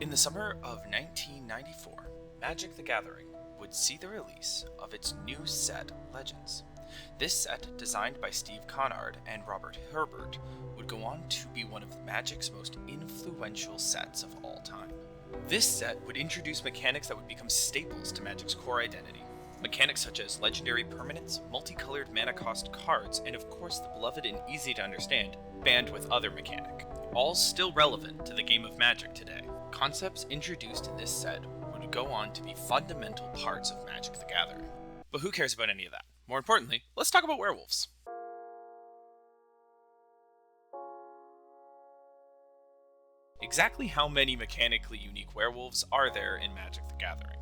In the summer of 1994, Magic the Gathering would see the release of its new set, Legends. This set, designed by Steve Conard and Robert Herbert, would go on to be one of Magic's most influential sets of all time. This set would introduce mechanics that would become staples to Magic's core identity. Mechanics such as legendary permanents, multicolored mana cost cards, and of course the beloved and easy to understand bandwidth other mechanic. All still relevant to the game of Magic today. Concepts introduced in this set would go on to be fundamental parts of Magic the Gathering. But who cares about any of that? More importantly, let's talk about werewolves. Exactly how many mechanically unique werewolves are there in Magic the Gathering?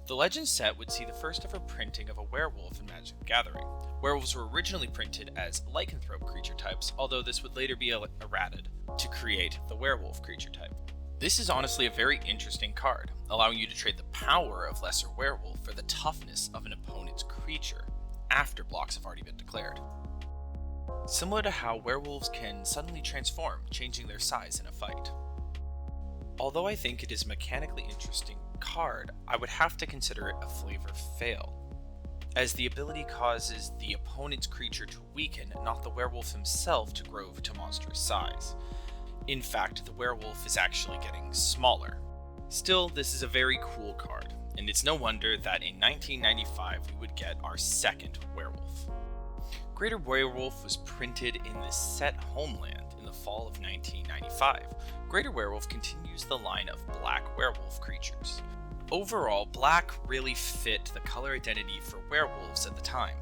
The Legends set would see the first ever printing of a werewolf in Magic the Gathering. Werewolves were originally printed as lycanthrope creature types, although this would later be errated to create the werewolf creature type. This is honestly a very interesting card, allowing you to trade the power of Lesser Werewolf for the toughness of an opponent's creature, after blocks have already been declared. Similar to how werewolves can suddenly transform, changing their size in a fight. Although I think it is a mechanically interesting card, I would have to consider it a flavor fail, as the ability causes the opponent's creature to weaken, not the werewolf himself to grow to monstrous size. In fact, the werewolf is actually getting smaller. Still, this is a very cool card, and it's no wonder that in 1995 we would get our second werewolf. Greater Werewolf was printed in the set Homeland in the fall of 1995. Greater Werewolf continues the line of black werewolf creatures. Overall, black really fit the color identity for werewolves at the time.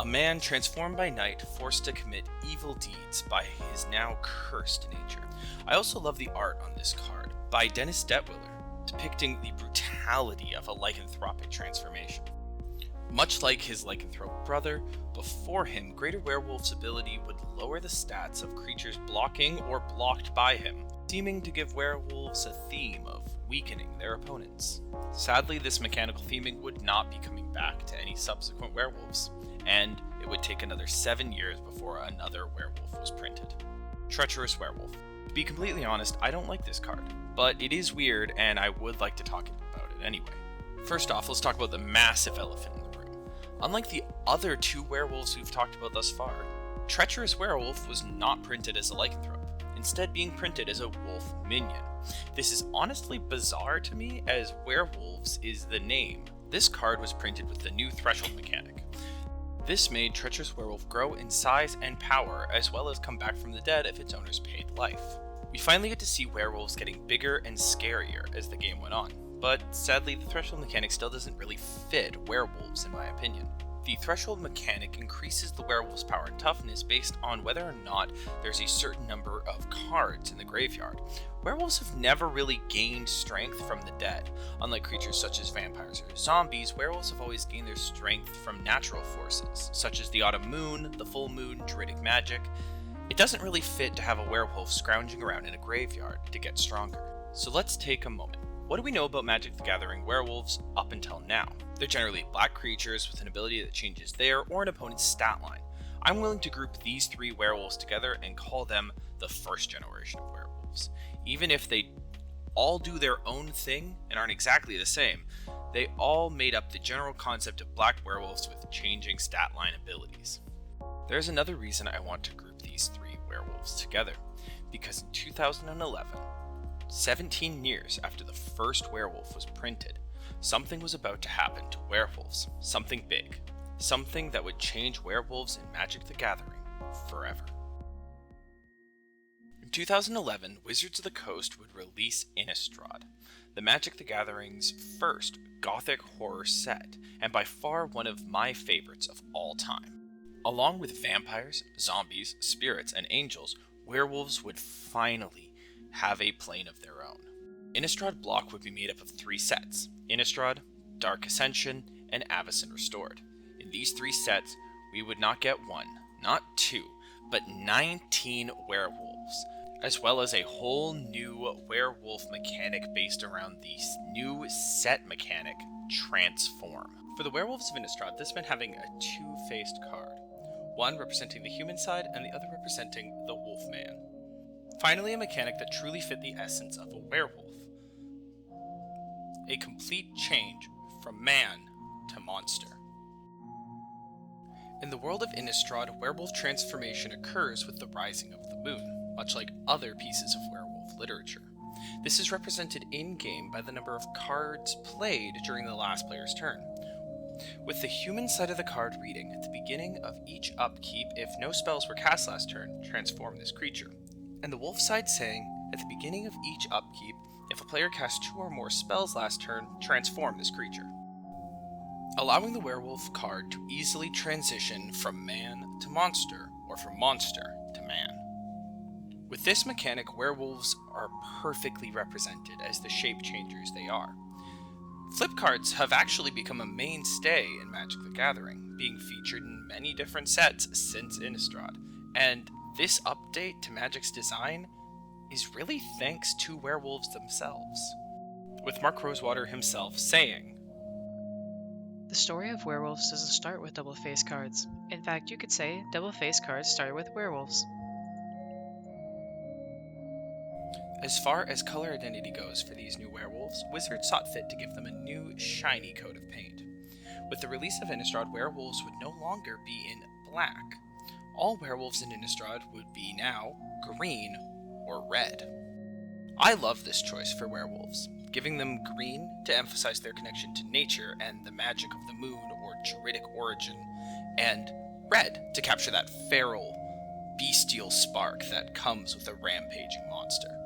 A man transformed by night, forced to commit evil deeds by his now cursed nature. I also love the art on this card by Dennis Detwiller, depicting the brutality of a lycanthropic transformation. Much like his lycanthrope brother, before him, Greater Werewolf's ability would lower the stats of creatures blocking or blocked by him, seeming to give werewolves a theme of weakening their opponents. Sadly, this mechanical theming would not be coming back to any subsequent werewolves, and it would take another 7 years before another werewolf was printed. Treacherous Werewolf. To be completely honest, I don't like this card, but it is weird and I would like to talk about it anyway. First off, let's talk about the massive elephant in the room. Unlike the other two werewolves we've talked about thus far, Treacherous Werewolf was not printed as a lycanthrope, instead being printed as a wolf minion. This is honestly bizarre to me, as Werewolves is the name. This card was printed with the new Threshold mechanic. This made Treacherous Werewolf grow in size and power, as well as come back from the dead if its owners paid life. We finally get to see werewolves getting bigger and scarier as the game went on, but sadly the Threshold mechanic still doesn't really fit werewolves in my opinion. The Threshold mechanic increases the werewolf's power and toughness based on whether or not there's a certain number of cards in the graveyard. Werewolves have never really gained strength from the dead. Unlike creatures such as vampires or zombies, werewolves have always gained their strength from natural forces, such as the autumn moon, the full moon, druidic magic. It doesn't really fit to have a werewolf scrounging around in a graveyard to get stronger. So let's take a moment. What do we know about Magic the Gathering werewolves up until now? They're generally black creatures with an ability that changes their or an opponent's stat line. I'm willing to group these three werewolves together and call them the first generation of werewolves. Even if they all do their own thing and aren't exactly the same, they all made up the general concept of black werewolves with changing stat line abilities. There's another reason I want to group these three werewolves together, because in 2011, 17 years after the first werewolf was printed, something was about to happen to werewolves. Something big. Something that would change werewolves in Magic the Gathering forever. In 2011, Wizards of the Coast would release Innistrad, the Magic the Gathering's first gothic horror set, and by far one of my favorites of all time. Along with vampires, zombies, spirits, and angels, werewolves would finally have a plane of their own. Innistrad block would be made up of 3 sets: Innistrad, Dark Ascension, and Avacyn Restored. In these 3 sets, we would not get 1, not 2, but 19 werewolves, as well as a whole new werewolf mechanic based around the new set mechanic, Transform. For the Werewolves of Innistrad, this meant having a two-faced card, one representing the human side and the other representing the wolf man. Finally, a mechanic that truly fit the essence of a werewolf. a complete change from man to monster. In the world of Innistrad, werewolf transformation occurs with the rising of the moon, much like other pieces of werewolf literature. This is represented in-game by the number of cards played during the last player's turn, with the human side of the card reading at the beginning of each upkeep, if no spells were cast last turn, transform this creature, and the wolf side saying at the beginning of each upkeep, if a player casts 2 or more spells last turn, transform this creature, allowing the werewolf card to easily transition from man to monster, or from monster to man. With this mechanic, werewolves are perfectly represented as the shape changers they are. Flip cards have actually become a mainstay in Magic the Gathering, being featured in many different sets since Innistrad, and this update to Magic's design is really thanks to werewolves themselves, with Mark Rosewater himself saying, "The story of werewolves doesn't start with double face cards. In fact, you could say double face cards started with werewolves." As far as color identity goes for these new werewolves, Wizards saw fit to give them a new, shiny coat of paint. With the release of Innistrad, werewolves would no longer be in black. All werewolves in Innistrad would be now green or red. I love this choice for werewolves, giving them green to emphasize their connection to nature and the magic of the moon or druidic origin, and red to capture that feral, bestial spark that comes with a rampaging monster.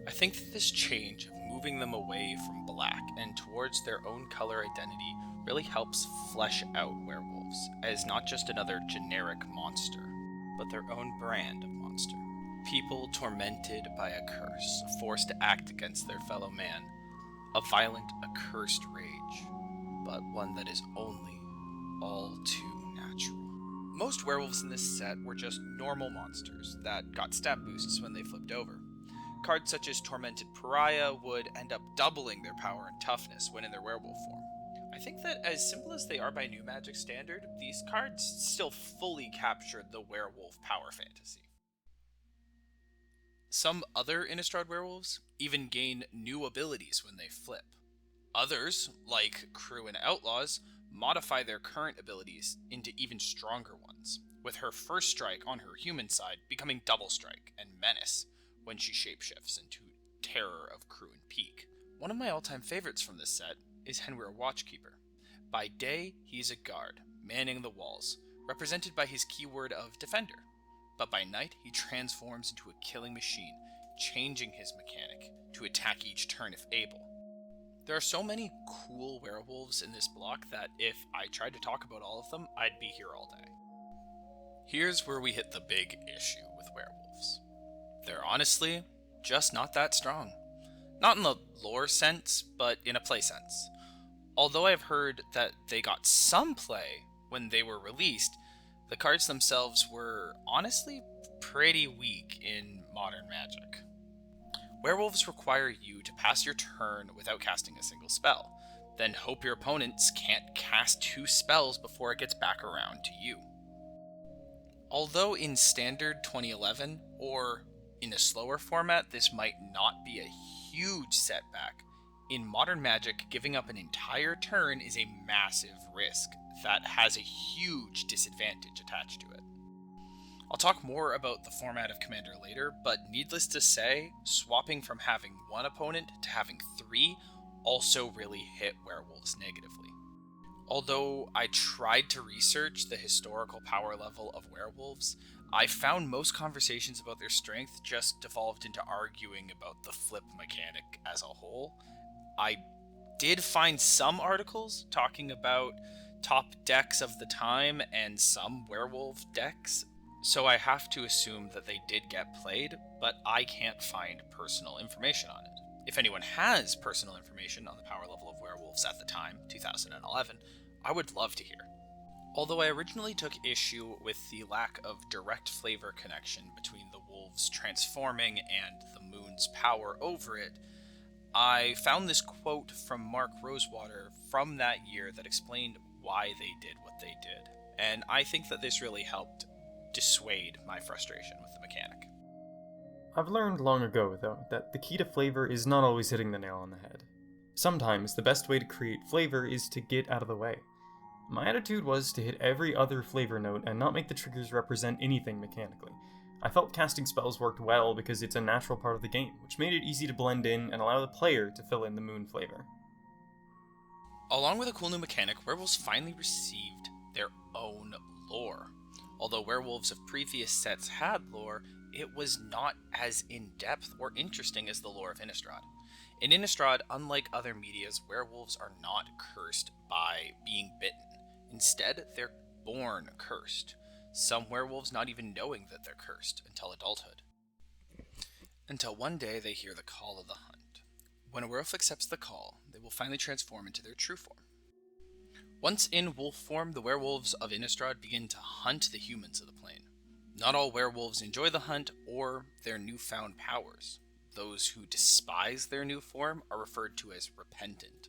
I think that this change of moving them away from black and towards their own color identity really helps flesh out werewolves as not just another generic monster, but their own brand of monster. People tormented by a curse, forced to act against their fellow man, a violent, accursed rage, but one that is only all too natural. Most werewolves in this set were just normal monsters that got stat boosts when they flipped over. Cards such as Tormented Pariah would end up doubling their power and toughness when in their werewolf form. I think that as simple as they are by new Magic standard, these cards still fully captured the werewolf power fantasy. Some other Innistrad werewolves even gain new abilities when they flip. Others, like Crew and Outlaws, modify their current abilities into even stronger ones, with her first strike on her human side becoming Double Strike and Menace when she shapeshifts into Terror of Crew and Peak. One of my all-time favorites from this set is Henweir Watchkeeper. By day, he's a guard, manning the walls, represented by his keyword of Defender. But by night, he transforms into a killing machine, changing his mechanic to attack each turn if able. There are so many cool werewolves in this block that if I tried to talk about all of them, I'd be here all day. Here's where we hit the big issue with werewolves. They're honestly just not that strong. Not in the lore sense, but in a play sense. Although I've heard that they got some play when they were released, the cards themselves were honestly pretty weak in modern Magic. Werewolves require you to pass your turn without casting a single spell, then hope your opponents can't cast 2 spells before it gets back around to you. Although in Standard 2011, or in a slower format, this might not be a huge setback, in modern Magic, giving up an entire turn is a massive risk that has a huge disadvantage attached to it. I'll talk more about the format of Commander later, but needless to say, swapping from having 1 opponent to having 3 also really hit werewolves negatively. Although I tried to research the historical power level of werewolves, I found most conversations about their strength just devolved into arguing about the flip mechanic as a whole. I did find some articles talking about top decks of the time and some werewolf decks, so I have to assume that they did get played, but I can't find personal information on it. If anyone has personal information on the power level of werewolves at the time, 2011, I would love to hear. Although I originally took issue with the lack of direct flavor connection between the wolves transforming and the moon's power over it, I found this quote from Mark Rosewater from that year that explained why they did what they did, and I think that this really helped dissuade my frustration with the mechanic. I've learned long ago, though, that the key to flavor is not always hitting the nail on the head. Sometimes the best way to create flavor is to get out of the way. My attitude was to hit every other flavor note and not make the triggers represent anything mechanically. I felt casting spells worked well because it's a natural part of the game, which made it easy to blend in and allow the player to fill in the moon flavor. Along with a cool new mechanic, werewolves finally received their own lore. Although werewolves of previous sets had lore, it was not as in-depth or interesting as the lore of Innistrad. In Innistrad, unlike other medias, werewolves are not cursed by being bitten. Instead, they're born cursed. Some werewolves not even knowing that they're cursed until adulthood. Until one day they hear the call of the hunt. When a werewolf accepts the call, they will finally transform into their true form. Once in wolf form, the werewolves of Innistrad begin to hunt the humans of the plane. Not all werewolves enjoy the hunt or their newfound powers. Those who despise their new form are referred to as repentant.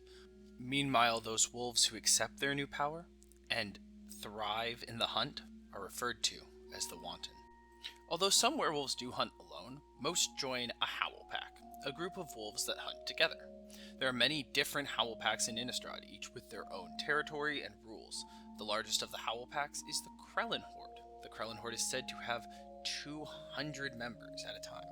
Meanwhile, those wolves who accept their new power and thrive in the hunt are referred to as the wanton. Although some werewolves do hunt alone, most join a howl pack, a group of wolves that hunt together. There are many different howl packs in Innistrad, each with their own territory and rules. The largest of the howl packs is the Krellin Horde. The Krellin Horde is said to have 200 members at a time.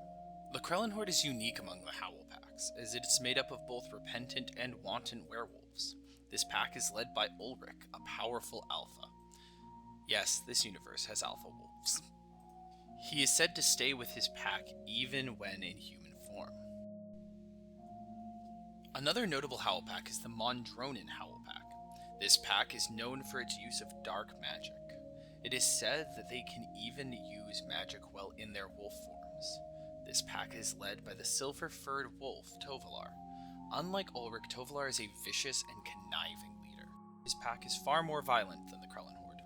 The Krellin Horde is unique among the howl packs, as it is made up of both repentant and wanton werewolves. This pack is led by Ulrich, a powerful alpha. Yes, this universe has alpha wolves. He is said to stay with his pack even when in human form. Another notable howl pack is the Mondronin howl pack. This pack is known for its use of dark magic. It is said that they can even use magic while in their wolf forms. This pack is led by the silver-furred wolf, Tovalar. Unlike Ulrich, Tovalar is a vicious and conniving leader. His pack is far more violent than the Krellin Horde.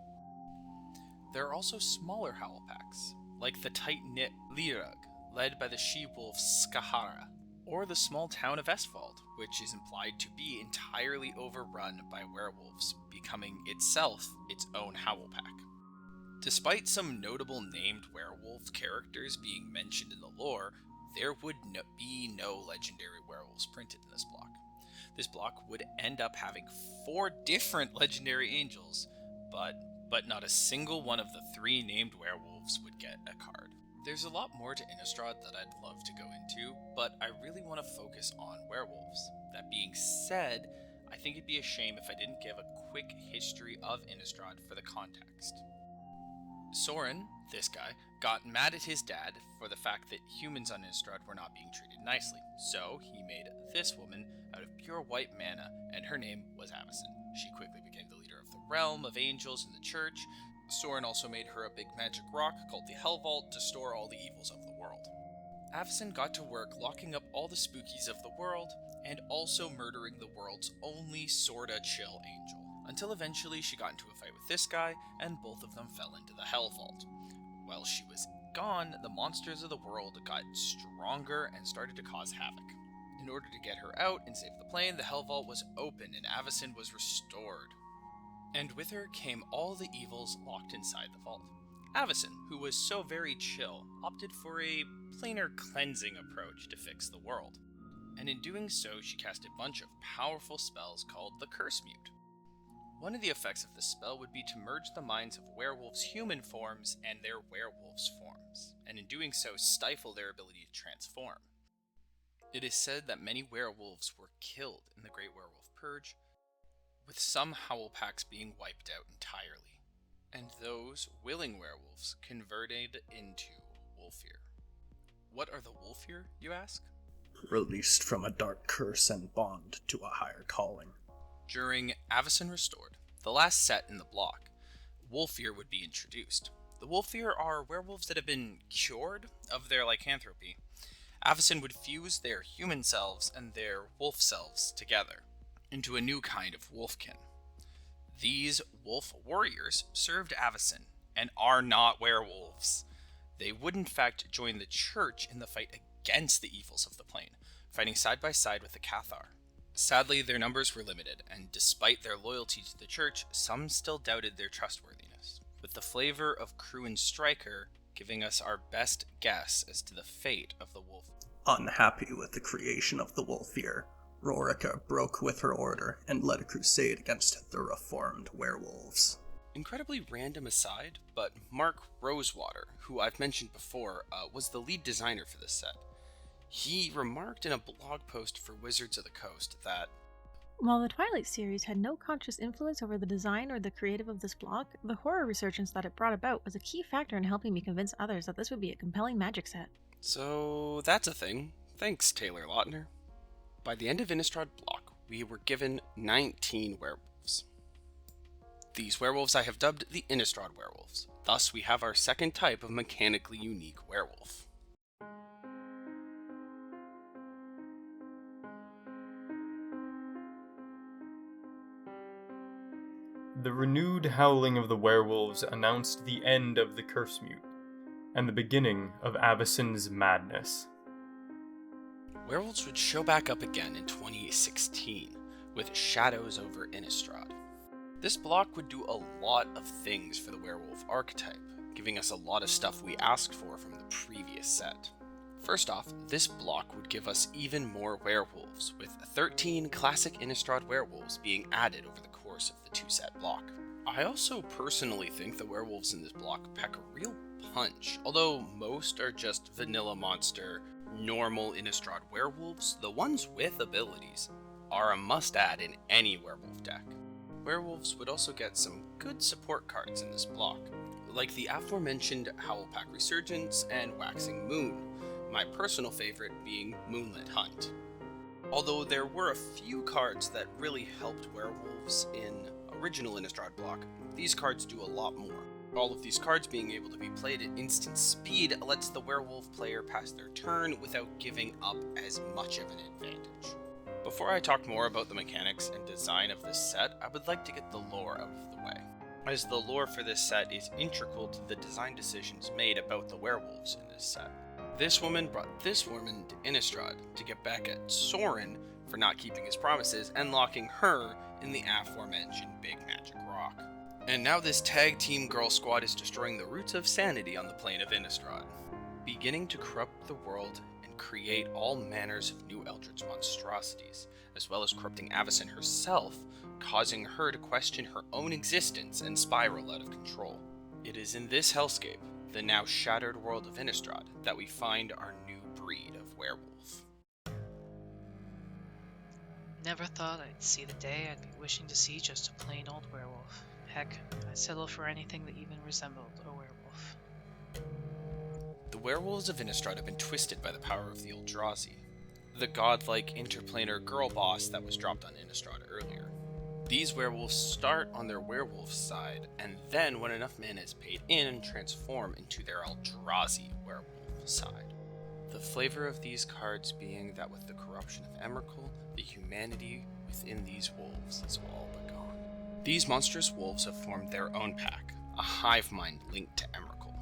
There are also smaller howl packs, like the tight-knit Lirug, led by the she-wolf Skahara, or the small town of Esfald, which is implied to be entirely overrun by werewolves, becoming itself its own howl pack. Despite some notable named werewolf characters being mentioned in the lore, there would be no legendary werewolves printed in this block. This block would end up having 4 different legendary angels, but not a single one of the 3 named werewolves would get a card. There's a lot more to Innistrad that I'd love to go into, but I really want to focus on werewolves. That being said, I think it'd be a shame if I didn't give a quick history of Innistrad for the context. Soren, this guy, got mad at his dad for the fact that humans on Innistrad were not being treated nicely, so he made this woman out of pure white mana, and her name was Avacyn. She quickly became the leader of the realm of angels in the church. Soren also made her a big magic rock called the Hell Vault to store all the evils of the world. Avacyn got to work locking up all the spookies of the world, and also murdering the world's only sorta chill angel, until eventually she got into a fight with this guy, and both of them fell into the Hell Vault. While she was gone, the monsters of the world got stronger and started to cause havoc. In order to get her out and save the plane, the Hell Vault was open and Avacyn was restored. And with her came all the evils locked inside the vault. Avacyn, who was so very chill, opted for a plainer cleansing approach to fix the world. And in doing so, she cast a bunch of powerful spells called the Curse Mute. One of the effects of this spell would be to merge the minds of werewolves' human forms and their werewolves' forms, and in doing so stifle their ability to transform. It is said that many werewolves were killed in the Great Werewolf Purge, with some howl packs being wiped out entirely, and those willing werewolves converted into Wolfir. What are the Wolfir, you ask? Released from a dark curse and bond to a higher calling. During Avacyn Restored, the last set in the block, Wolfir would be introduced. The Wolfir are werewolves that have been cured of their lycanthropy. Avacyn would fuse their human selves and their wolf selves together into a new kind of wolfkin. These wolf warriors served Avacyn and are not werewolves. They would in fact join the church in the fight against the evils of the plane, fighting side by side with the Cathar. Sadly, their numbers were limited, and despite their loyalty to the church, some still doubted their trustworthiness, with the flavor of Cruin Striker giving us our best guess as to the fate of the wolf. Unhappy with the creation of the Wolfir, Rorica broke with her order and led a crusade against the reformed werewolves. Incredibly random aside, but Mark Rosewater, who I've mentioned before, was the lead designer for this set. He remarked in a blog post for Wizards of the Coast that, while the Twilight series had no conscious influence over the design or the creative of this block, the horror resurgence that it brought about was a key factor in helping me convince others that this would be a compelling Magic set. So that's a thing. Thanks, Taylor Lautner. By the end of Innistrad block, we were given 19 werewolves. These werewolves I have dubbed the Innistrad werewolves. Thus, we have our second type of mechanically unique werewolf. The renewed howling of the werewolves announced the end of the Curse Mute, and the beginning of Avacyn's madness. Werewolves would show back up again in 2016, with Shadows over Innistrad. This block would do a lot of things for the werewolf archetype, giving us a lot of stuff we asked for from the previous set. First off, this block would give us even more werewolves, with 13 classic Innistrad werewolves being added over the course of the two-set block. I also personally think the werewolves in this block pack a real punch. Although most are just vanilla monster, normal Innistrad werewolves, the ones with abilities are a must-add in any werewolf deck. Werewolves would also get some good support cards in this block, like the aforementioned Howlpack Resurgence and Waxing Moon, my personal favorite being Moonlit Hunt. Although there were a few cards that really helped werewolves in original Innistrad block, these cards do a lot more. All of these cards being able to be played at instant speed lets the werewolf player pass their turn without giving up as much of an advantage. Before I talk more about the mechanics and design of this set, I would like to get the lore out of the way, as the lore for this set is integral to the design decisions made about the werewolves in this set. This woman brought this woman to Innistrad to get back at Sorin for not keeping his promises and locking her in the aforementioned Big Magic Rock. And now this tag team girl squad is destroying the roots of sanity on the plane of Innistrad, beginning to corrupt the world and create all manners of new eldritch monstrosities, as well as corrupting Avacyn herself, causing her to question her own existence and spiral out of control. It is in this hellscape, the now shattered world of Innistrad, that we find our new breed of werewolf. Never thought I'd see the day I'd be wishing to see just a plain old werewolf. Heck, I'd settle for anything that even resembled a werewolf. The werewolves of Innistrad have been twisted by the power of the Eldrazi, the godlike interplanar girl boss that was dropped on Innistrad earlier. These werewolves start on their werewolf side, and then when enough mana is paid in, transform into their Eldrazi werewolf side. The flavor of these cards being that with the corruption of Emrakul, the humanity within these wolves is all but gone. These monstrous wolves have formed their own pack, a hive mind linked to Emrakul,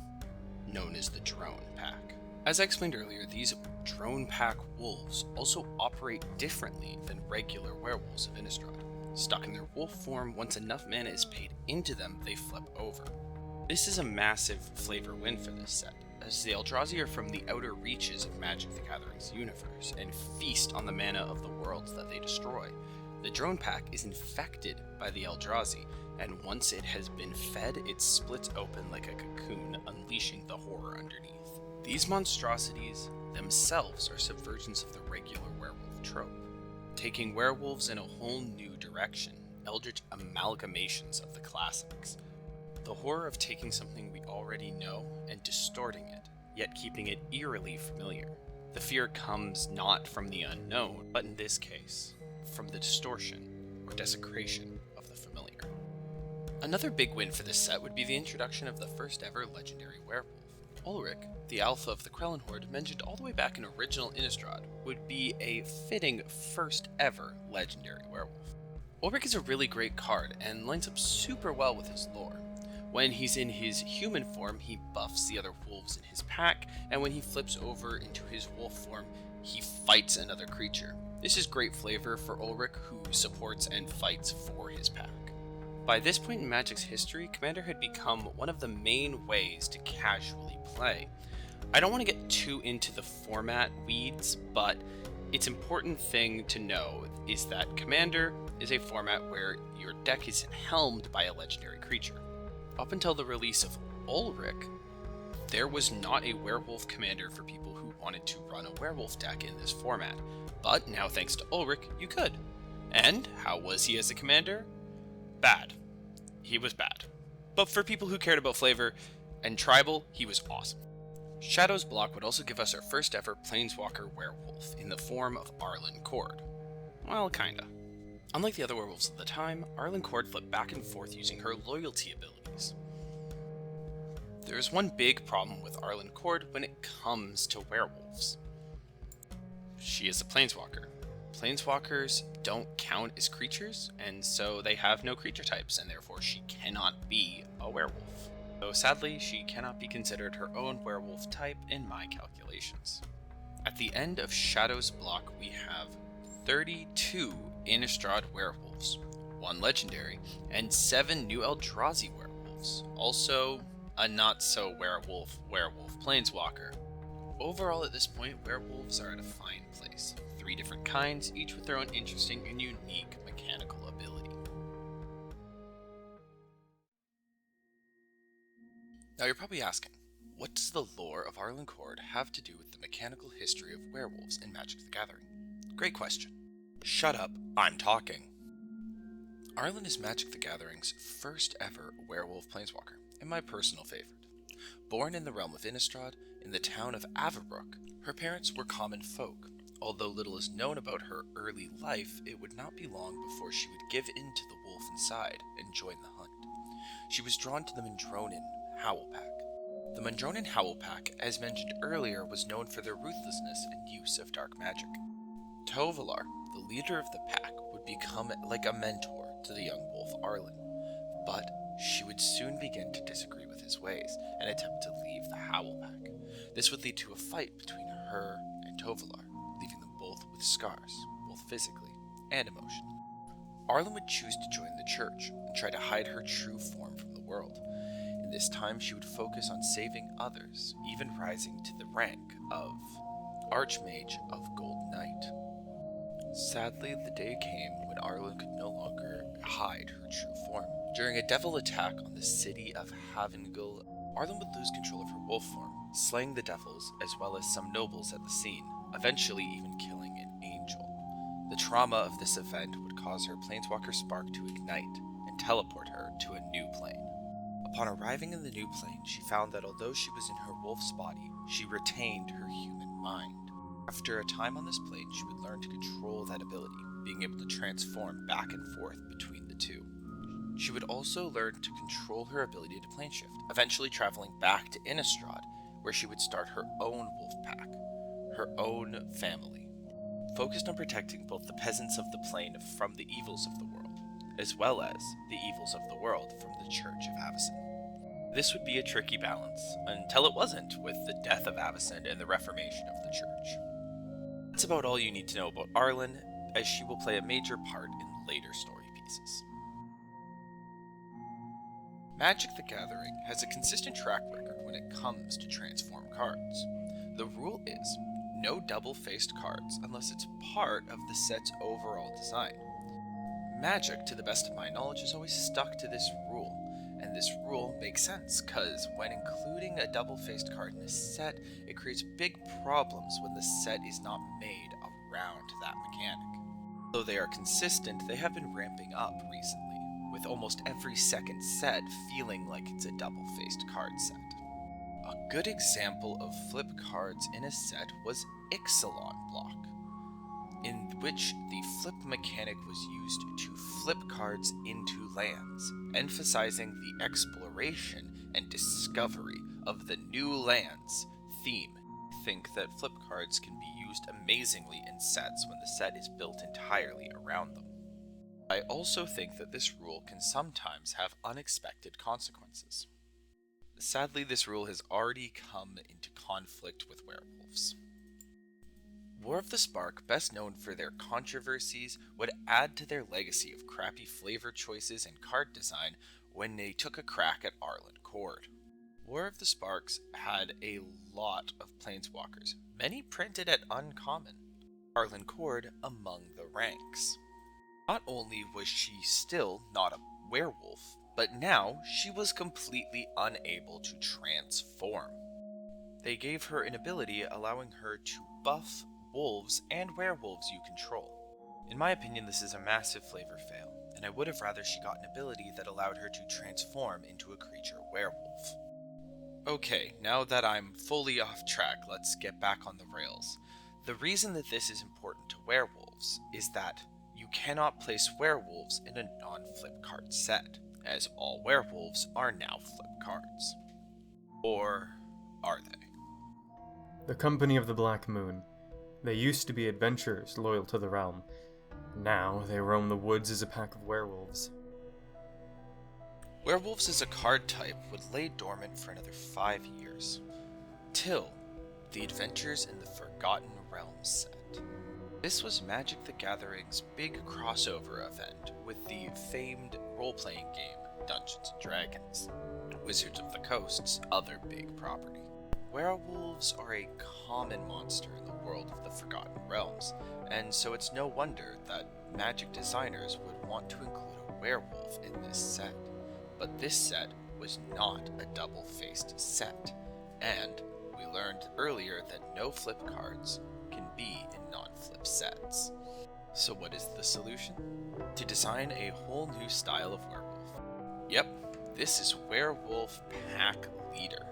known as the Drone Pack. As I explained earlier, these Drone Pack wolves also operate differently than regular werewolves of Innistrad. Stuck in their wolf form, once enough mana is paid into them, they flip over. This is a massive flavor win for this set, as the Eldrazi are from the outer reaches of Magic the Gathering's universe and feast on the mana of the worlds that they destroy. The Drone Pack is infected by the Eldrazi, and once it has been fed, it splits open like a cocoon, unleashing the horror underneath. These monstrosities themselves are subversions of the regular werewolf trope, taking werewolves in a whole new direction, eldritch amalgamations of the classics. The horror of taking something we already know and distorting it, yet keeping it eerily familiar. The fear comes not from the unknown, but in this case, from the distortion or desecration of the familiar. Another big win for this set would be the introduction of the first ever legendary werewolf. Ulrich, the alpha of the Krellin Horde, mentioned all the way back in original Innistrad, would be a fitting first ever legendary werewolf. Ulrich is a really great card and lines up super well with his lore. When he's in his human form, he buffs the other wolves in his pack, and when he flips over into his wolf form, he fights another creature. This is great flavor for Ulrich, who supports and fights for his pack. By this point in Magic's history, Commander had become one of the main ways to casually play. I don't want to get too into the format weeds, but Its important thing to know is that Commander is a format where your deck is helmed by a legendary creature. Up until the release of Ulrich, there was not a werewolf commander for people who wanted to run a werewolf deck in this format, but now thanks to Ulrich, you could. And how was he as a commander? Bad. He was bad. But for people who cared about flavor and tribal, he was awesome. Shadow's block would also give us our first ever Planeswalker werewolf in the form of Arlinn Kord. Well, kinda. Unlike the other werewolves of the time, Arlinn Kord flipped back and forth using her loyalty abilities. There is one big problem with Arlinn Kord when it comes to werewolves. She is a Planeswalker. Planeswalkers don't count as creatures, and so they have no creature types, and therefore she cannot be a werewolf. So sadly, she cannot be considered her own werewolf type in my calculations. At the end of Shadow's block, we have 32 Innistrad werewolves, 1 legendary, and 7 new Eldrazi werewolves, also a not-so-werewolf Planeswalker. Overall, at this point, werewolves are at a fine place. 3 different kinds, each with their own interesting and unique mechanical ability. Now you're probably asking, what does the lore of Arlinn Kord have to do with the mechanical history of werewolves in Magic the Gathering? Great question. Shut up, I'm talking. Arlinn is Magic the Gathering's first ever werewolf planeswalker, and my personal favorite. Born in the realm of Innistrad, in the town of Averbrook, her parents were common folk. Although little is known about her early life, it would not be long before she would give in to the wolf inside and join the hunt. She was drawn to the Mandronin Howl Pack. The Mandronin Howl Pack, as mentioned earlier, was known for their ruthlessness and use of dark magic. Tovalar, the leader of the pack, would become like a mentor to the young wolf Arlinn, but she would soon begin to disagree with his ways and attempt to leave the Howl Pack. This would lead to a fight between her and Tovalar, leaving them both with scars, both physically and emotionally. Arlinn would choose to join the church and try to hide her true form from the world. In this time, she would focus on saving others, even rising to the rank of Archmage of Gold Knight. Sadly, the day came when Arlinn could no longer hide her true form. During a devil attack on the city of Havengul, Arlinn would lose control of her wolf form, slaying the devils as well as some nobles at the scene, eventually even killing an angel. The trauma of this event would cause her planeswalker spark to ignite and teleport her to a new plane. Upon arriving in the new plane, she found that although she was in her wolf's body, she retained her human mind. After a time on this plane, she would learn to control that ability, being able to transform back and forth between the two. She would also learn to control her ability to plane shift, eventually traveling back to Innistrad, where she would start her own wolf pack, her own family, focused on protecting both the peasants of the plane from the evils of the world, as well as the evils of the world from the Church of Avacyn. This would be a tricky balance, until it wasn't, with the death of Avacyn and the reformation of the Church. That's about all you need to know about Arlinn, as she will play a major part in later story pieces. Magic the Gathering has a consistent track record when it comes to transform cards. The rule is, no double-faced cards unless it's part of the set's overall design. Magic, to the best of my knowledge, has always stuck to this rule, and this rule makes sense, cause when including a double-faced card in a set, it creates big problems when the set is not made around that mechanic. Though they are consistent, they have been ramping up recently, with almost every second set feeling like it's a double-faced card set. A good example of flip cards in a set was Ixalan Block, in which the flip mechanic was used to flip cards into lands, emphasizing the exploration and discovery of the new lands theme. I think that flip cards can be used amazingly in sets when the set is built entirely around them. I also think that this rule can sometimes have unexpected consequences. Sadly, this rule has already come into conflict with werewolves. War of the Spark, best known for their controversies, would add to their legacy of crappy flavor choices and card design when they took a crack at Arlinn Kord. War of the Sparks had a lot of planeswalkers, many printed at uncommon. Harlan Cord among the ranks. Not only was she still not a werewolf, but now she was completely unable to transform. They gave her an ability allowing her to buff wolves and werewolves you control. In my opinion, this is a massive flavor fail, and I would have rather she got an ability that allowed her to transform into a creature werewolf. Okay, now that I'm fully off track, let's get back on the rails. The reason that this is important to werewolves is that you cannot place werewolves in a non-flip card set, as all werewolves are now flip cards. Or are they? The Company of the Black Moon. They used to be adventurers loyal to the realm. Now they roam the woods as a pack of werewolves. Werewolves as a card type would lay dormant for another 5 years, till the Adventures in the Forgotten Realms set. This was Magic the Gathering's big crossover event with the famed role-playing game Dungeons & Dragons, Wizards of the Coast's other big property. Werewolves are a common monster in the world of the Forgotten Realms, and so it's no wonder that Magic designers would want to include a werewolf in this set. But this set was not a double-faced set, and we learned earlier that no flip cards can be in non-flip sets. So what is the solution? To design a whole new style of werewolf. Yep, this is Werewolf Pack Leader.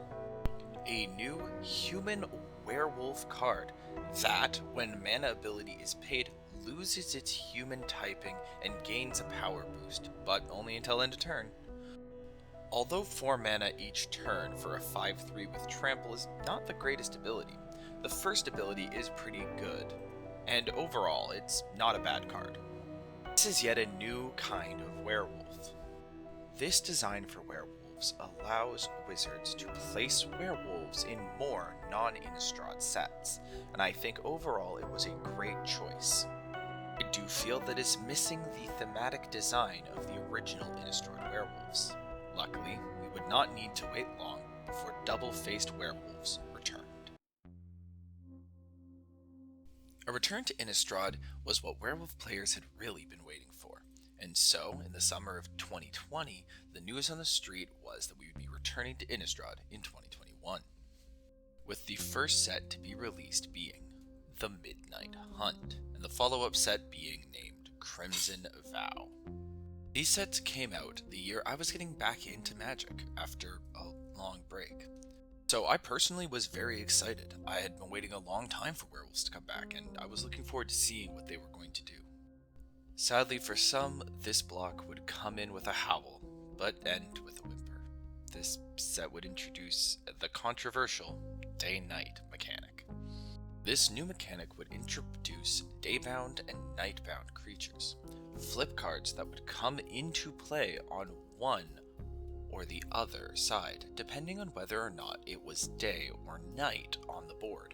A new human werewolf card that, when mana ability is paid, loses its human typing and gains a power boost, but only until end of turn. Although 4 mana each turn for a 5/3 with trample is not the greatest ability, the first ability is pretty good, and overall it's not a bad card. This is yet a new kind of werewolf. This design for werewolves allows wizards to place werewolves in more non-Innistrad sets, and I think overall it was a great choice. I do feel that it's missing the thematic design of the original Innistrad werewolves. Luckily, we would not need to wait long before double-faced werewolves returned. A return to Innistrad was what werewolf players had really been waiting for, and so, in the summer of 2020, the news on the street was that we would be returning to Innistrad in 2021, with the first set to be released being The Midnight Hunt, and the follow-up set being named Crimson Vow. These sets came out the year I was getting back into Magic after a long break. So I personally was very excited. I had been waiting a long time for werewolves to come back, and I was looking forward to seeing what they were going to do. Sadly for some, this block would come in with a howl, but end with a whimper. This set would introduce the controversial day-night mechanic. This new mechanic would introduce daybound and nightbound creatures. Flip cards that would come into play on one or the other side, depending on whether or not it was day or night on the board.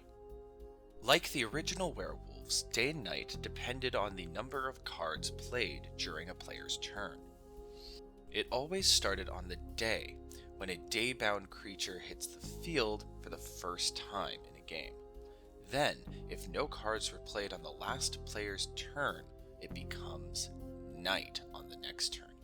Like the original werewolves, day and night depended on the number of cards played during a player's turn. It always started on the day, when a day-bound creature hits the field for the first time in a game. Then, if no cards were played on the last player's turn, it becomes night on the next turn.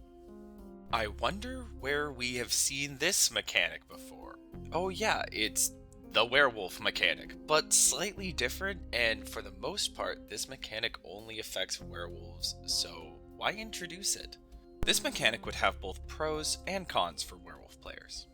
I wonder where we have seen this mechanic before. Oh yeah, it's the werewolf mechanic, but slightly different, and for the most part, this mechanic only affects werewolves, so why introduce it? This mechanic would have both pros and cons for werewolf players.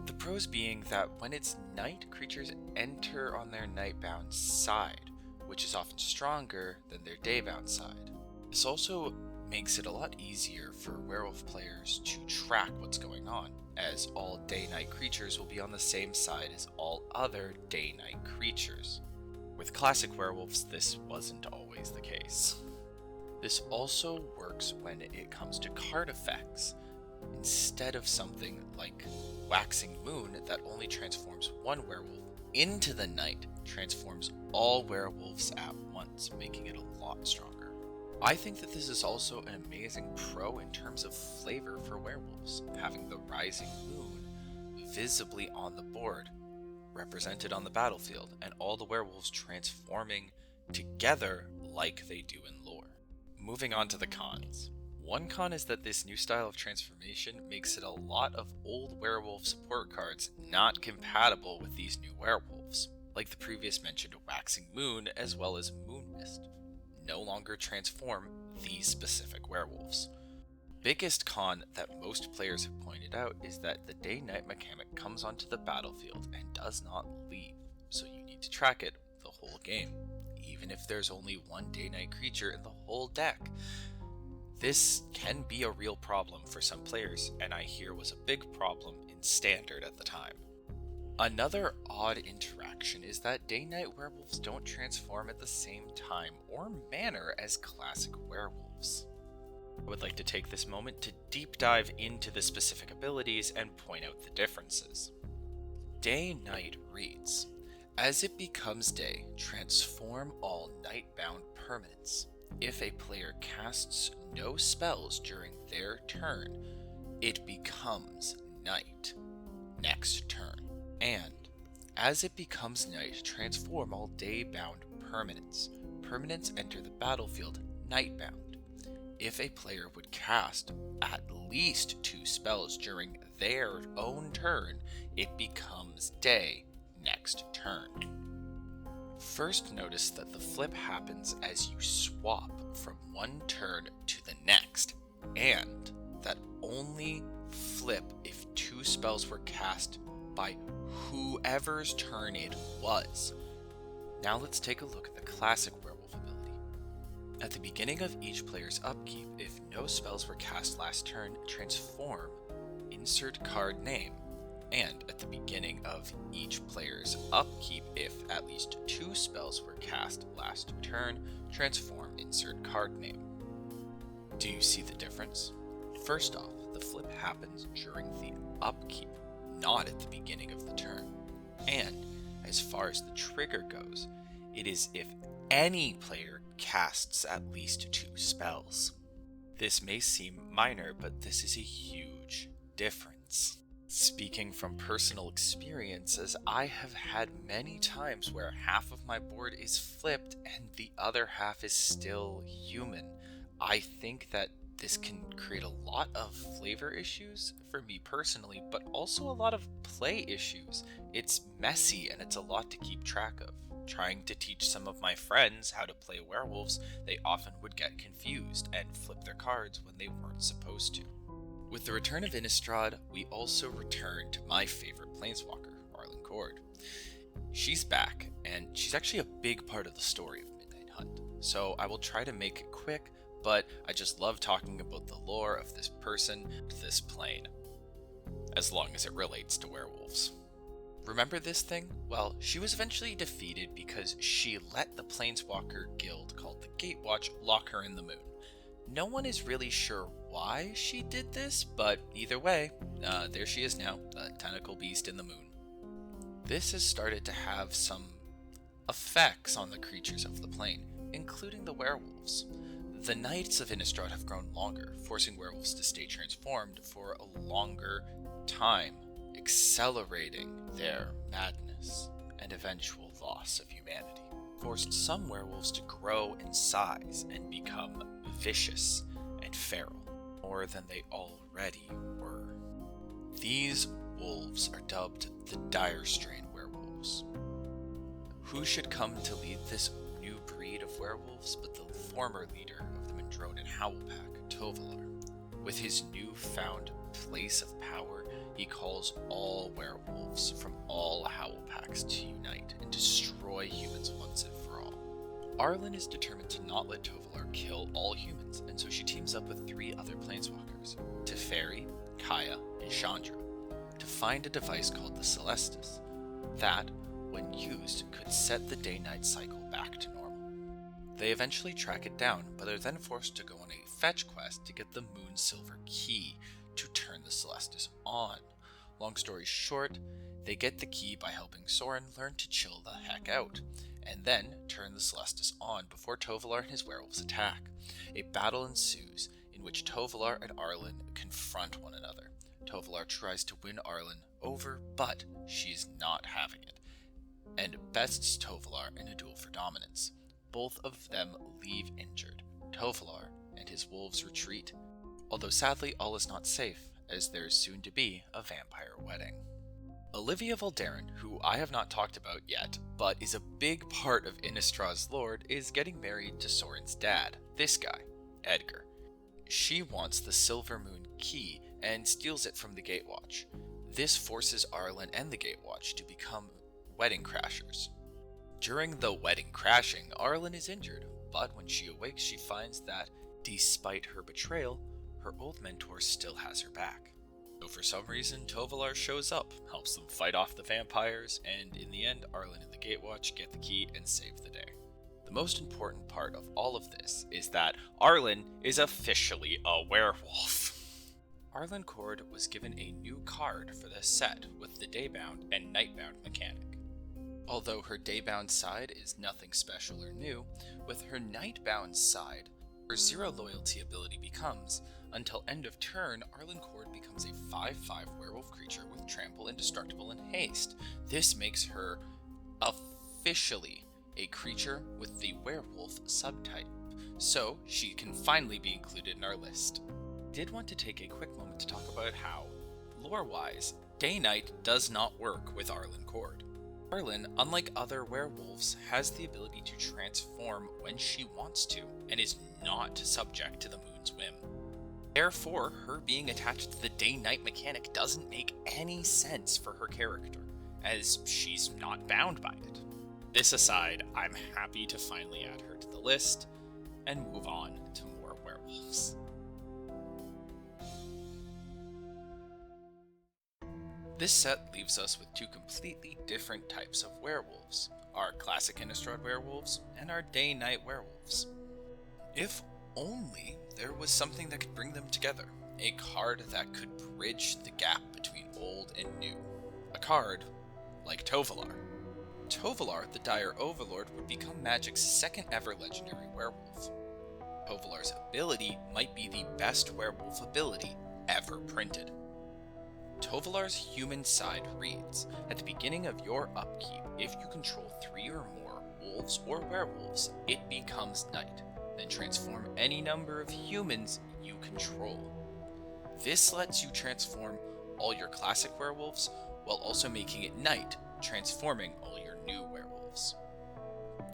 The pros being that when it's night, creatures enter on their nightbound side, which is often stronger than their daybound side. This also makes it a lot easier for werewolf players to track what's going on, as all day-night creatures will be on the same side as all other day-night creatures. With classic werewolves, this wasn't always the case. This also works when it comes to card effects. Instead of something like Waxing Moon that only transforms one werewolf into the night, transforms all werewolves at once, making it a lot stronger. I think that this is also an amazing pro in terms of flavor for werewolves, having the rising moon visibly on the board, represented on the battlefield, and all the werewolves transforming together like they do in lore. Moving on to the cons. One con is that this new style of transformation makes it a lot of old werewolf support cards not compatible with these new werewolves, like the previous mentioned Waxing Moon as well as Moon Mist. No longer transform these specific werewolves. Biggest con that most players have pointed out is that the day-night mechanic comes onto the battlefield and does not leave, so you need to track it the whole game, even if there's only one day-night creature in the whole deck. This can be a real problem for some players, and I hear was a big problem in Standard at the time. Another odd interaction is that day-night werewolves don't transform at the same time or manner as classic werewolves. I would like to take this moment to deep dive into the specific abilities and point out the differences. Day-night reads, as it becomes day, transform all night-bound permanents. If a player casts no spells during their turn, it becomes night. Next turn. And, as it becomes night, transform all day-bound permanents. Permanents enter the battlefield night-bound. If a player would cast at least 2 spells during their own turn, it becomes day next turn. First, notice that the flip happens as you swap from one turn to the next, and that only flip if 2 spells were cast by whoever's turn it was. Now let's take a look at the classic werewolf ability. At the beginning of each player's upkeep, if no spells were cast last turn, transform, insert card name. And at the beginning of each player's upkeep, if at least 2 spells were cast last turn, transform, insert card name. Do you see the difference? First off, the flip happens during the upkeep, not at the beginning of the turn. And as far as the trigger goes, it is if any player casts at least 2 spells. This may seem minor, but this is a huge difference. Speaking from personal experiences, I have had many times where half of my board is flipped and the other half is still human. I think that this can create a lot of flavor issues for me personally, but also a lot of play issues. It's messy and it's a lot to keep track of. Trying to teach some of my friends how to play werewolves, they often would get confused and flip their cards when they weren't supposed to. With the return of Innistrad, we also return to my favorite Planeswalker, Arlinn Kord. She's back, and she's actually a big part of the story of Midnight Hunt, so I will try to make it quick, but I just love talking about the lore of this person, this plane, as long as it relates to werewolves. Remember this thing? Well, she was eventually defeated because she let the Planeswalker guild called the Gatewatch lock her in the moon. No one is really sure why she did this, but either way, there she is now, a tentacle beast in the moon. This has started to have some effects on the creatures of the plane, including the werewolves. The nights of Innistrad have grown longer, forcing werewolves to stay transformed for a longer time, accelerating their madness and eventual loss of humanity. Forced some werewolves to grow in size and become vicious and feral, more than they already were. These wolves are dubbed the Dire Strain werewolves. Who should come to lead this new breed of werewolves but the former leader of the Mendronan Howl Pack, Tovolar? With his newfound place of power, he calls all werewolves from all Howl Packs to unite and destroy humans once and for all. Arlinn is determined to not let Tovolar kill all humans, and so she teams up with 3 other Planeswalkers, Teferi, Kaya, and Chandra, to find a device called the Celestus, that, when used, could set the day-night cycle back to normal. They eventually track it down, but are then forced to go on a fetch quest to get the Moon Silver Key to turn the Celestus on. Long story short, they get the key by helping Sorin learn to chill the heck out, and then turn the Celestus on before Tovolar and his werewolves attack. A battle ensues, in which Tovolar and Arlinn confront one another. Tovolar tries to win Arlinn over, but she's not having it, and bests Tovolar in a duel for dominance. Both of them leave injured. Tovalar and his wolves retreat, although sadly all is not safe, as there is soon to be a vampire wedding. Olivia Valderin, who I have not talked about yet, but is a big part of Innistrad's lore, is getting married to Soren's dad, this guy, Edgar. She wants the Silver Moon key and steals it from the Gatewatch. This forces Arlen and the Gatewatch to become wedding crashers. During the wedding crashing, Arlen is injured, but when she awakes she finds that, despite her betrayal, her old mentor still has her back. So for some reason, Tovalar shows up, helps them fight off the vampires, and in the end, Arlen and the Gatewatch get the key and save the day. The most important part of all of this is that Arlen is officially a werewolf. Arlen Cord was given a new card for the set with the Daybound and Nightbound mechanic. Although her Daybound side is nothing special or new, with her Nightbound side, her zero loyalty ability becomes, until end of turn, Arlen Cord becomes a 5/5 werewolf creature with trample, indestructible, and haste. This makes her officially a creature with the werewolf subtype, so she can finally be included in our list. I did want to take a quick moment to talk about how, lore-wise, Day-Night does not work with Arlen Cord. Arlen, unlike other werewolves, has the ability to transform when she wants to, and is not subject to the moon's whim. Therefore, her being attached to the day-night mechanic doesn't make any sense for her character, as she's not bound by it. This aside, I'm happy to finally add her to the list, and move on to more werewolves. This set leaves us with two completely different types of werewolves, our classic Innistrad werewolves and our day-night werewolves. If only there was something that could bring them together, a card that could bridge the gap between old and new. A card like Tovalar. Tovalar, the Dire Overlord, would become Magic's second ever legendary werewolf. Tovalar's ability might be the best werewolf ability ever printed. Tovalar's human side reads, at the beginning of your upkeep, if you control 3 or more wolves or werewolves, it becomes night. Then transform any number of humans you control. This lets you transform all your classic werewolves while also making it night, transforming all your new werewolves.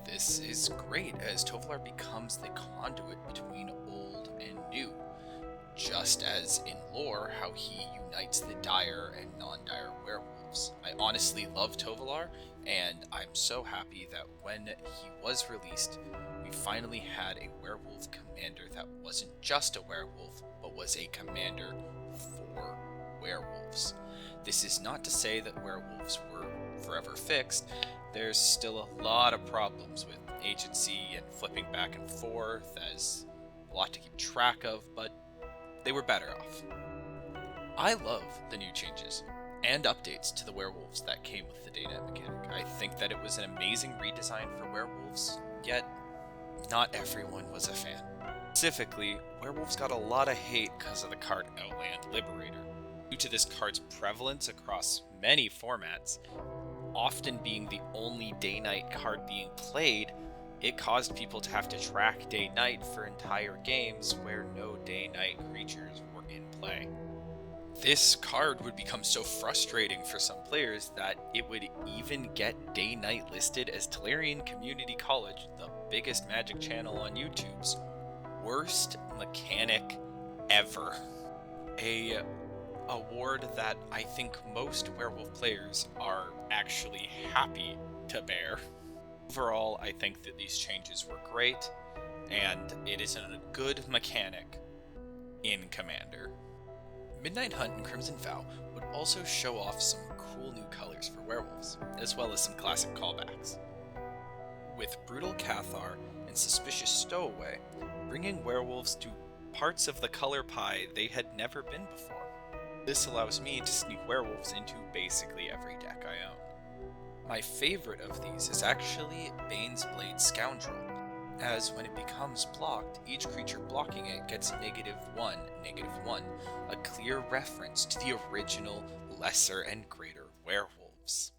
This is great as Tovalar becomes the conduit between old and new, just as in lore how he unites the dire and non-dire werewolves. I honestly love Tovalar, and I'm so happy that when he was released, we finally had a werewolf commander that wasn't just a werewolf, but was a commander for werewolves. This is not to say that werewolves were forever fixed. There's still a lot of problems with agency and flipping back and forth, as a lot to keep track of, but they were better off. I love the new changes and updates to the werewolves that came with the day-night mechanic. I think that it was an amazing redesign for werewolves, yet not everyone was a fan. Specifically, werewolves got a lot of hate because of the card Outland Liberator. Due to this card's prevalence across many formats, often being the only day-night card being played, it caused people to have to track day-night for entire games where no day-night creatures were in play. This card would become so frustrating for some players that it would even get day-night listed as Tolarian Community College, the biggest Magic channel on YouTube's worst mechanic ever. A award that I think most werewolf players are actually happy to bear. Overall, I think that these changes were great, and it is a good mechanic in Commander. Midnight Hunt and Crimson Vow would also show off some cool new colors for werewolves, as well as some classic callbacks. With Brutal Cathar and Suspicious Stowaway, bringing werewolves to parts of the color pie they had never been before. This allows me to sneak werewolves into basically every deck I own. My favorite of these is actually Bane's Blade Scoundrel, as when it becomes blocked, each creature blocking it gets -1/-1, a clear reference to the original Lesser and Greater Werewolves.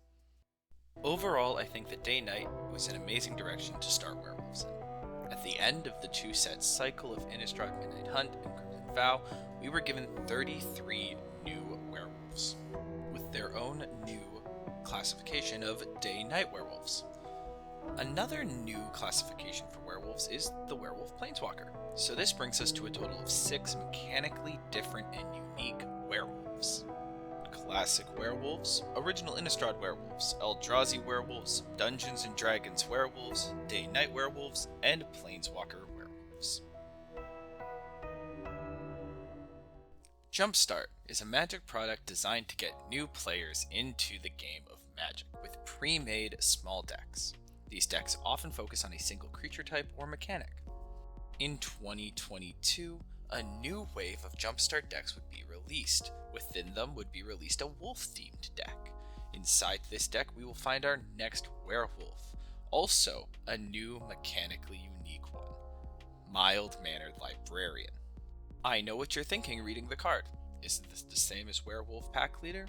Overall, I think that Day-Night was an amazing direction to start Werewolves in. At the end of the 2-set cycle of Innistrad Midnight Hunt and Crimson Vow, we were given 33 new werewolves, with their own new classification of Day-Night Werewolves. Another new classification for werewolves is the Werewolf Planeswalker, so this brings us to a total of 6 mechanically different and unique werewolves. Classic Werewolves, Original Innistrad Werewolves, Eldrazi Werewolves, Dungeons & Dragons Werewolves, Day-Night Werewolves, and Planeswalker Werewolves. Jumpstart is a Magic product designed to get new players into the game of Magic with pre-made small decks. These decks often focus on a single creature type or mechanic. In 2022, a new wave of Jumpstart decks would be released. Within them would be released a wolf-themed deck. Inside this deck, we will find our next werewolf. Also, a new mechanically unique one, Mild-Mannered Librarian. I know what you're thinking reading the card. Isn't this the same as Werewolf Pack Leader?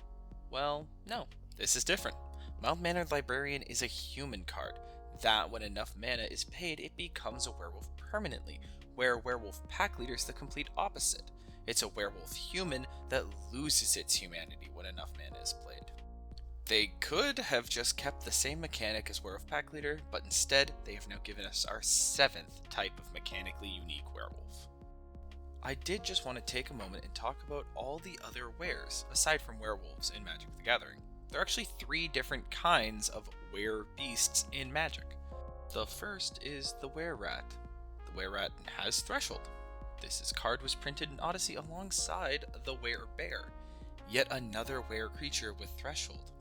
Well, no, this is different. Mild-Mannered Librarian is a human card, that when enough mana is paid, it becomes a werewolf permanently, where Werewolf Pack Leader is the complete opposite. It's a werewolf human that loses its humanity when enough mana is played. They could have just kept the same mechanic as Werewolf Pack Leader, but instead they have now given us our 7th type of mechanically unique werewolf. I did just want to take a moment and talk about all the other wares, aside from werewolves in Magic the Gathering. There are actually 3 different kinds of were-beasts in Magic. The first is the were-rat. The were-rat has Threshold. This card was printed in Odyssey alongside the were-bear, yet another were creature with Threshold.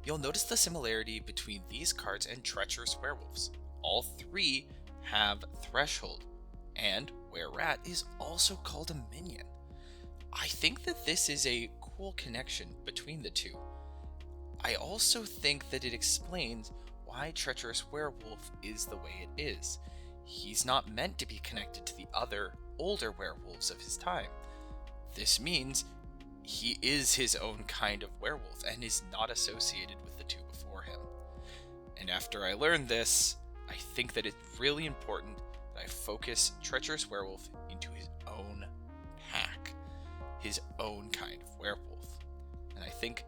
You'll notice the similarity between these cards and Treacherous Werewolves. All 3 have Threshold, and were-rat is also called a minion. I think that this is a cool connection between the two. I also think that it explains why Treacherous Werewolf is the way it is. He's not meant to be connected to the other, older werewolves of his time. This means he is his own kind of werewolf and is not associated with the 2 before him. And after I learned this, I think that it's really important that I focus Treacherous Werewolf into his own pack, his own kind of werewolf. And I think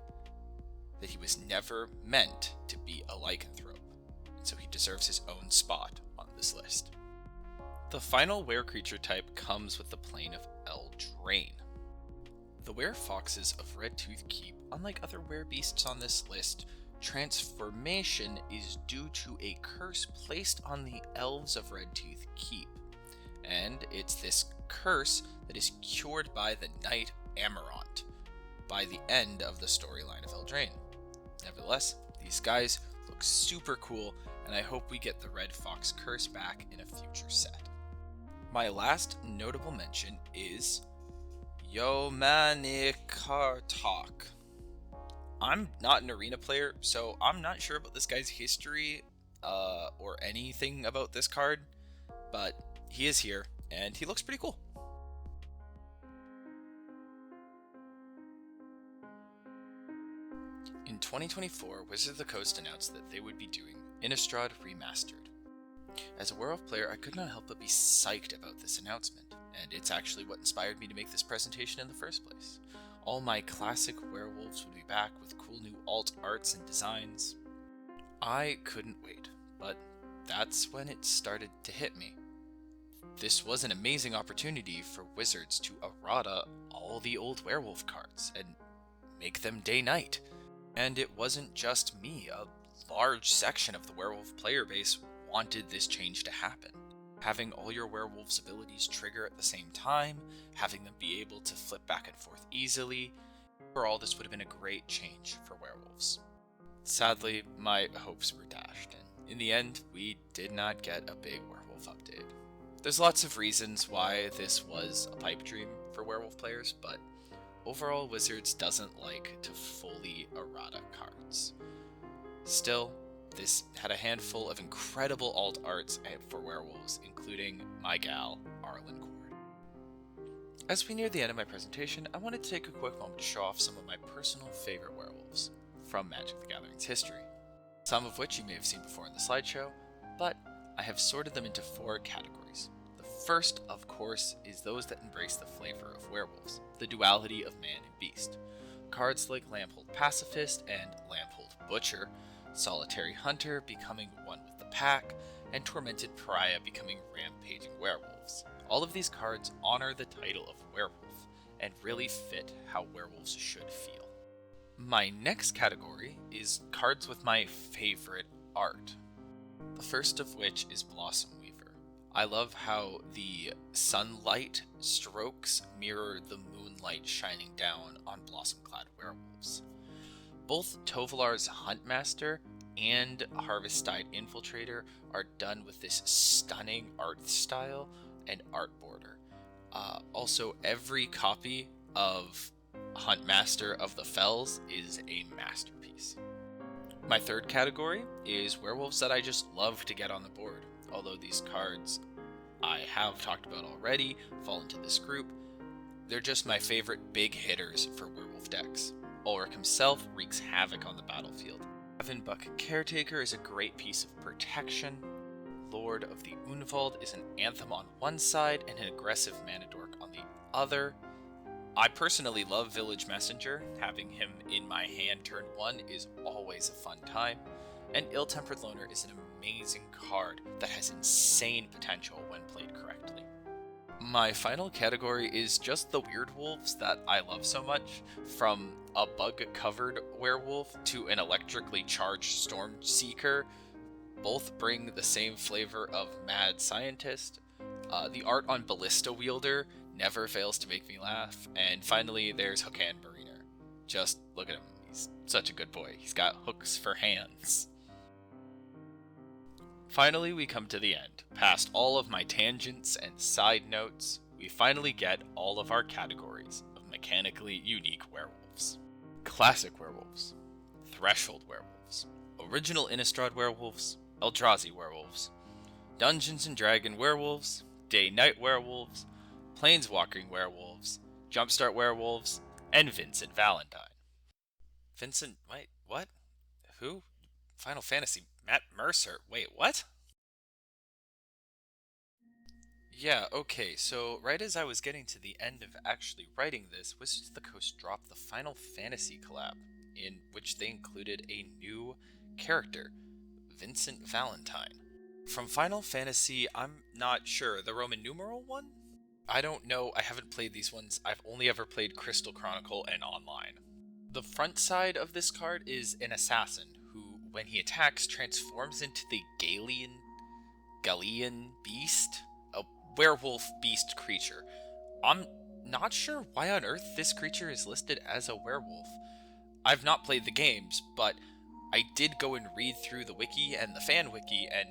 that he was never meant to be a lycanthrope, and so he deserves his own spot on this list. The final were creature type comes with the plane of Eldraine. The were-foxes of Redtooth Keep, unlike other were-beasts on this list, transformation is due to a curse placed on the elves of Redtooth Keep, and it's this curse that is cured by the Knight Amarant by the end of the storyline of Eldraine. Nevertheless, these guys look super cool, and I hope we get the Red Fox curse back in a future set. My last notable mention is Yomanikartok. I'm not an Arena player, so I'm not sure about this guy's history or anything about this card, but he is here, and he looks pretty cool. In 2024, Wizards of the Coast announced that they would be doing Innistrad Remastered. As a Werewolf player, I could not help but be psyched about this announcement, and it's actually what inspired me to make this presentation in the first place. All my classic werewolves would be back with cool new alt arts and designs. I couldn't wait, but that's when it started to hit me. This was an amazing opportunity for Wizards to errata all the old werewolf cards and make them day-night. And it wasn't just me, a large section of the werewolf player base wanted this change to happen. Having all your werewolf's abilities trigger at the same time, having them be able to flip back and forth easily, overall this would have been a great change for werewolves. Sadly, my hopes were dashed, and in the end, we did not get a big werewolf update. There's lots of reasons why this was a pipe dream for werewolf players, but overall, Wizards doesn't like to fully errata cards. Still, this had a handful of incredible alt arts for werewolves, including my gal, Arlen Cord. As we near the end of my presentation, I wanted to take a quick moment to show off some of my personal favorite werewolves from Magic the Gathering's history. some of which you may have seen before in the slideshow, but I have sorted them into 4 categories. The first, of course, is those that embrace the flavor of werewolves, the duality of man and beast. Cards like Lamphold Pacifist and Lamphold Butcher, Solitary Hunter becoming one with the pack, and Tormented Pariah becoming rampaging werewolves. All of these cards honor the title of werewolf, and really fit how werewolves should feel. My next category is cards with my favorite art. The first of which is Blossom Weaver. I love how the sunlight strokes mirror the moonlight shining down on blossom-clad werewolves. Both Tovolar's Huntmaster and Harvestide Infiltrator are done with this stunning art style and art border. Also, every copy of Huntmaster of the Fells is a masterpiece. My third category is werewolves that I just love to get on the board. Although these cards I have talked about already fall into this group, they're just my favorite big hitters for werewolf decks. Ulrich himself wreaks havoc on the battlefield. Evan Bucket Caretaker is a great piece of protection. Lord of the Unvald is an anthem on one side and an aggressive mana dork on the other. I personally love Village Messenger. Having him in my hand turn 1 is always a fun time. And Ill-Tempered Loner is an amazing card that has insane potential when played correctly. My final category is just the weird wolves that I love so much, from a bug-covered werewolf to an electrically charged Stormseeker. Both bring the same flavor of mad scientist. The art on Ballista Wielder never fails to make me laugh. And finally, there's Hokan Mariner. Just look at him. He's such a good boy. He's got hooks for hands. Finally, we come to the end. Past all of my tangents and side notes, we finally get all of our categories of mechanically unique werewolves. Classic werewolves, Threshold werewolves, Original Innistrad werewolves, Eldrazi werewolves, Dungeons & Dragon werewolves, Day-Night werewolves, Planeswalking werewolves, Jumpstart werewolves, and Vincent Valentine. Vincent, wait, what? Who? Final Fantasy, Matt Mercer. Wait, what? Yeah, okay, so right as I was getting to the end of actually writing this, Wizards of the Coast dropped the Final Fantasy collab, in which they included a new character, Vincent Valentine. From Final Fantasy, I'm not sure, the Roman numeral one? I don't know, I haven't played these ones, I've only ever played Crystal Chronicle and online. The front side of this card is an assassin, who, when he attacks, transforms into the Galilean beast, a werewolf beast creature. I'm not sure why on earth this creature is listed as a werewolf. I've not played the games, but I did go and read through the wiki and the fan wiki, and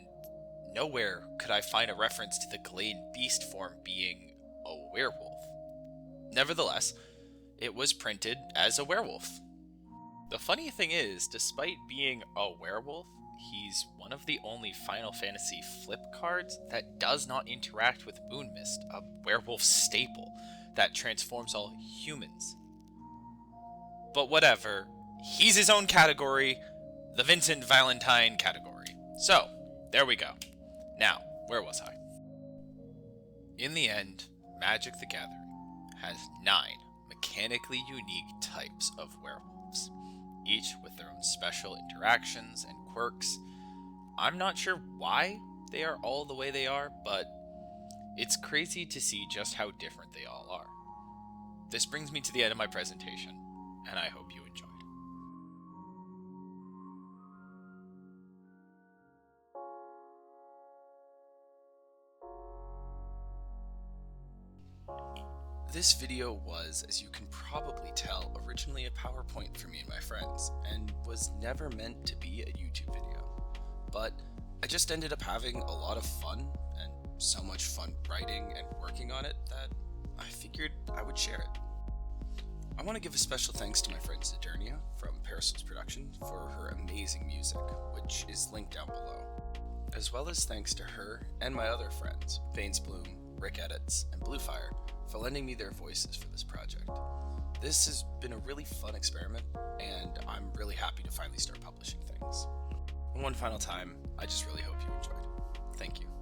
nowhere could I find a reference to the Galilean beast form being a werewolf. Nevertheless, it was printed as a werewolf. The funny thing is, despite being a werewolf, he's one of the only Final Fantasy flip cards that does not interact with Moonmist, a werewolf staple that transforms all humans. But whatever, he's his own category, the Vincent Valentine category. So, there we go. Now, where was I? In the end, Magic the Gathering has 9 mechanically unique types of werewolves, each with their own special interactions and quirks. I'm not sure why they are all the way they are, but it's crazy to see just how different they all are. This brings me to the end of my presentation, and I hope you enjoyed. This video was, as you can probably tell, originally a PowerPoint for me and my friends, and was never meant to be a YouTube video. But I just ended up having a lot of fun, and so much fun writing and working on it, that I figured I would share it. I want to give a special thanks to my friend Zadernia from Parasol's Production for her amazing music, which is linked down below. As well as thanks to her and my other friends, Vanes Bloom, Rick Edits, and Bluefire, for lending me their voices for this project. This has been a really fun experiment, and I'm really happy to finally start publishing things. one final time, I just really hope you enjoyed. Thank you.